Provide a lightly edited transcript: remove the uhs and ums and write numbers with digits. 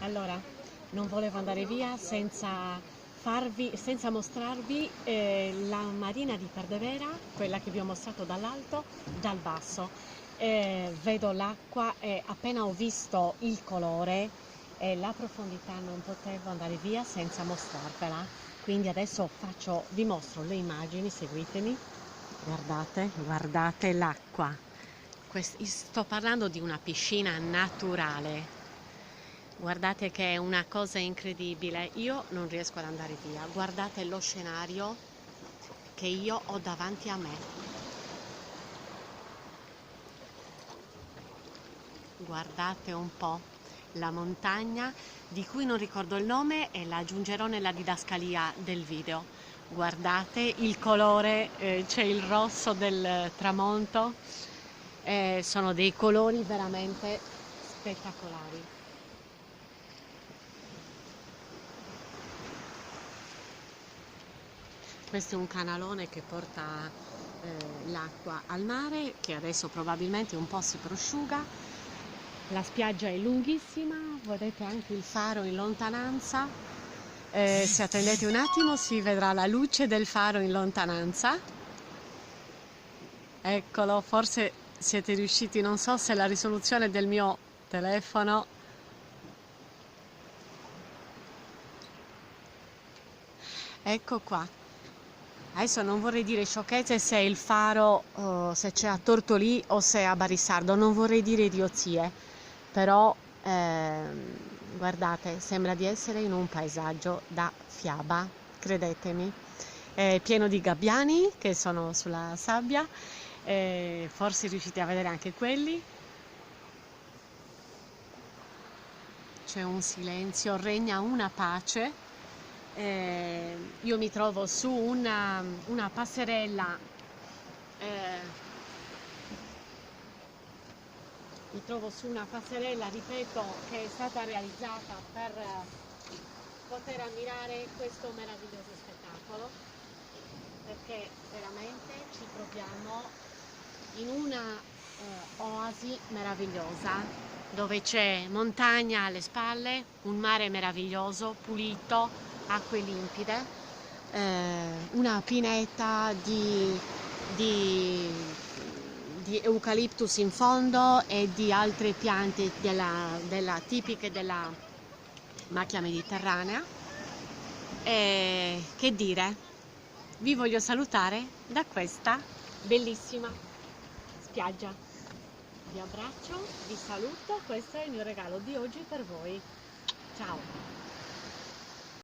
Allora, non volevo andare via senza mostrarvi la marina di Perdevera, quella che vi ho mostrato dall'alto, dal basso. Vedo l'acqua e appena ho visto il colore e la profondità non potevo andare via senza mostrarvela. Quindi adesso vi mostro le immagini, seguitemi. Guardate, guardate l'acqua. Sto parlando di una piscina naturale. Guardate che è una cosa incredibile. Io non riesco ad andare via. Guardate lo scenario che io ho davanti a me. Guardate un po' la montagna di cui non ricordo il nome e la aggiungerò nella didascalia del video. Guardate il colore, c'è il rosso del tramonto, sono dei colori veramente spettacolari. Questo è un canalone che porta l'acqua al mare, che adesso probabilmente un po' si prosciuga. La spiaggia è lunghissima, vedete anche il faro in lontananza. Se attendete un attimo si vedrà la luce del faro in lontananza. Eccolo, forse siete riusciti, non so se la risoluzione del mio telefono. Ecco qua. Adesso non vorrei dire sciocchezze se il faro, se c'è a Tortolì o se è a Barisardo, non vorrei dire idiozie, però guardate, sembra di essere in un paesaggio da fiaba, credetemi. È pieno di gabbiani che sono sulla sabbia, forse riuscite a vedere anche quelli. C'è un silenzio, regna una pace. Io mi trovo su una passerella, ripeto, che è stata realizzata per poter ammirare questo meraviglioso spettacolo, perché veramente ci troviamo in una oasi meravigliosa dove c'è montagna alle spalle, un mare meraviglioso, pulito, acque limpide, una pineta di eucaliptus in fondo e di altre piante tipiche della macchia mediterranea. E che dire, vi voglio salutare da questa bellissima spiaggia. Vi abbraccio, vi saluto, questo è il mio regalo di oggi per voi. Ciao!